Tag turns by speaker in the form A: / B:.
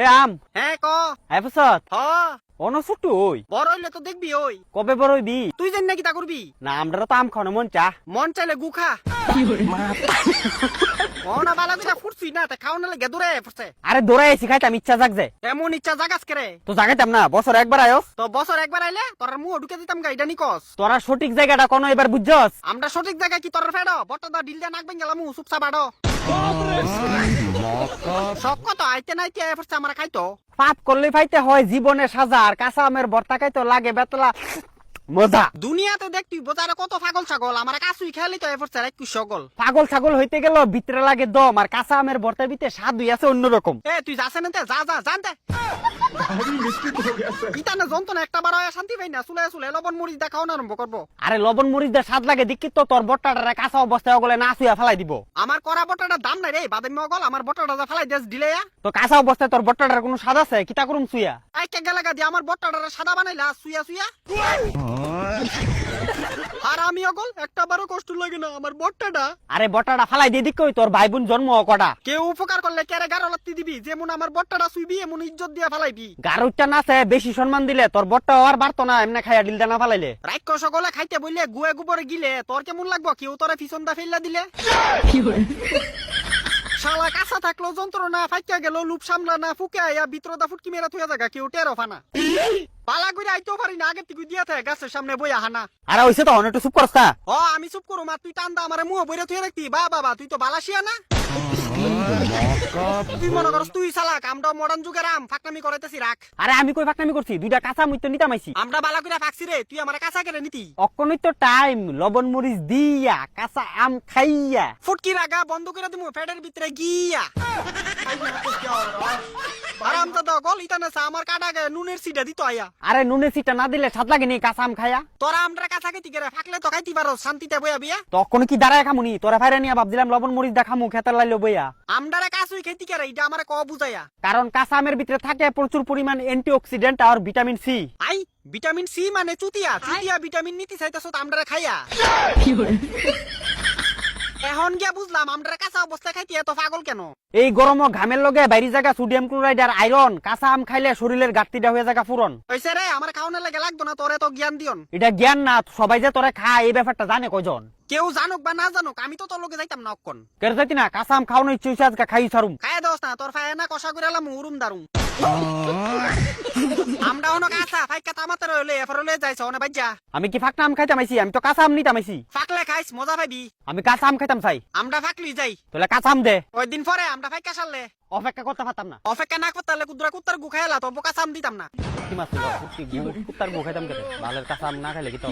A: এ আম
B: হ্যাঁ ক
A: আইফসত
B: হ
A: অন ছুটু ওই
B: বড় হইলে তো দেখবি ওই
A: কবে বড় হইবি
B: তুই জানি নাকি তা করবি
A: না আমরা তো আম খাওয়ানো মন চা
B: মন চাইলে গুখা না বালা বিটা ফুটছি না তা খাওয়ানো লাগে দূরে ফুটছে
A: আরে দৌড়াই আইছি খাইতাম ইচ্ছা জাগছে
B: এমন ইচ্ছা জাগাস করে
A: তো জাগাইতাম না বছর একবার আয়স
B: তো বছর একবার আইলে তোর মুখ ঢুকে দিতাম গাইডা নিকস
A: তোরা সঠিক জায়গাটা কোনো এবার বুঝছস
B: আমরা সঠিক জায়গায় কি তোর ফেড়ো বট্টা দা ডিল দিয়ে নাক বেঙ্গেলাম সুপসা বাড়ো সব কত আইতে নাইতে ফুটছে আমার খাইতো
A: পাপ করলে ফাইতে হয় জীবনে সাজা আর কাঁচা আমের ভর্তা খাইতো লাগে বেতলা মজা
B: দুনিয়াতে দেখবি বাজারে কত পাগল ছাগল আমার কাছুই খেয়ালি তো এফোর্ট ছাড়া একটু সকল
A: পাগল ছাগল হইতে গেল ভিতরে লাগে দম আর কাঁচা আমের ভর্তার ভিতরে স্বাদ হই আছে অন্যরকম
B: এ তুই যাস না যা যা জানতে ইতানে যন্ত্রণা একটা বার হয় শান্তি পাই না চুলে লবণ মরিচ দেখাও না আরম্ভ করবো
A: আরে লবণ মরিচ দিয়ে স্বাদ লাগে দেখি তো তোর বট্টাটা কাঁচা অবস্থায় ওগুলো না শুয়া ফেলাই দিব
B: আমার করা বটাটার দাম নাই রে বাদামি মগল আমার বটাটা যা ফেলাই দেশ দিলে
A: তো কাঁচা অবস্থায় তোর বট্টাটার কোনো স্বাদ আছে কিতা করুম শুয়া
B: আইকে গেলাগা দিয়ে আমার বটাটার সাদা বানাইলা সুইয়া সুইয়া আর আমি অগল একটা বারও কষ্ট লাগে না আমার বটাটা
A: আরে বট্টাটা ফালাই দিয়ে দিক তোর ভাই বোন জন্ম কটা
B: কেউ উপকার করলে কেরে গারো লাত্তি দিবি যেমন আমার বটাটা সুইবি এমন ইজ্জত দিয়ে ফেলাইবি
A: গারুটা নাচে বেশি সম্মান দিলে তোর বট্টা আর বাড়তো না এমনি খাইয়া ডিলটা না ফালাইলে
B: রাক্ষস সকলে খাইতে বললে গুয়ে গোবরে গিলে তোর কেমন লাগবো কেউ তোরে ফিসন্দা ফেললা দিলে শালা কাঁচা থাকলো যন্ত্রণা ফাইকা গেল লুপ সামলা না ফুকে আয়া ভিতরদা ফুটকি মেরা থুয়া জায়গা কেউ টেরো ফানা পালা কইরা আইতেও পারি না আগে থেকে দিয়া থাকে গাছের সামনে বইয়া হানা
A: আরে হইছে তো অনেকটা চুপ করছ না
B: ও আমি চুপ করু মা তুই টান্দা আমার মুহ বইরা থুয়া রাখতি বা বাবা তুই তো বালাসিয়া না তুই মনে করস তুই চালাক আমরা মডার্ন যুগের আম ফাকনামি করাইতেছি রাখ
A: আরে আমি কই ফাকনামি করছি দুইটা কাঁচা মুই তো নিতাম আইছি
B: আমরা বালা কইরা ফাকছি রে তুই আমার কাঁচা কেড়ে নিতি
A: অকনই তো টাইম লবণ মরিচ দিয়া কাঁচা আম খাইয়া
B: ফুটকি রাগা বন্ধ করে দিমু ফেডের ভিতরে গিয়া আরাম দাদা গল ইতানে আমার কাটা গে নুনের সিটা দিত আয়া
A: আরে নুনে সিটা না দিলে স্বাদ লাগেনি কাঁচা আম খাইয়া
B: তোরা আমরা কাঁচা খাইতি গেরে ফাকলে তো খাইতি পারো শান্তিতে বইয়া বিয়া
A: তখন কি দাঁড়ায় খামুনি তোরা ফাইরা নিয়া ভাবছিলাম লবণ মরিচ দা খামু খেতার লাইলো বইয়া
B: আমদারে কাছুই খাইতি গেরে এটা আমারে ক বুঝাইয়া
A: কারণ কাঁচা আমের ভিতরে থাকে প্রচুর পরিমাণ অ্যান্টিঅক্সিডেন্ট আর ভিটামিন সি
B: আই ভিটামিন সি মানে চুতিয়া ভিটামিন নিতি চাইতাছ আমদারে খাইয়া এখন গিয়া বুঝলাম আমদারে কাঁচা অবস্থায় খাইতি এত পাগল কেন
A: এই গরম ঘামের লগে বাইরে জায়গা সোডিয়াম ক্লোরাইড আর আয়রন কাঁচা আম খাইলে শরীরের ঘাটতিটা হয়ে জায়গা পূরণ
B: হইছে রে আমার খাওয়ানোর লাগে লাগতো না তোরে তো জ্ঞান দিয়ন
A: এটা জ্ঞান না সবাই যে তোরা খায় এই ব্যাপারটা জানে কয়জন
B: কেউ জানুক বা না জানুক আমি তো তোর লগে যাইতাম না অক্ষণ
A: কেন যাইতি না কাঁচা আম খাওয়ানো ইচ্ছে হইছে আজকে খাই ছাড়ুম
B: খাইয়া দোস না তোর ফায় না কষা করে এলাম উরুম দারুম আমরা হনো কাঁচা ফাইকা তামাতে রইলে এফর লয়ে যাইছ অনে বাইজা
A: আমি কি ফাঁকনা আম খাইতাম আইছি আমি তো কাঁচা আম নিতাম আইছি
B: ফাকলে খাইস মজা পাইবি
A: আমি কাঁচা আম খাইতাম চাই
B: আমরা ফাকলি যাই
A: তাহলে কাঁচা আম দে
B: ওই দিন পরে আমরা ফাইকা সারলে
A: অপেক্ষা করতে পারতাম না
B: অপেক্ষা না করতে হলে কুদ্রা কুত্তার গু খাইলা তো বোকা সাম দিতাম না
A: কি মাছ কুত্তার গু খাইতাম কেটে ভালের কাঁচা আম না খাইলে কি তো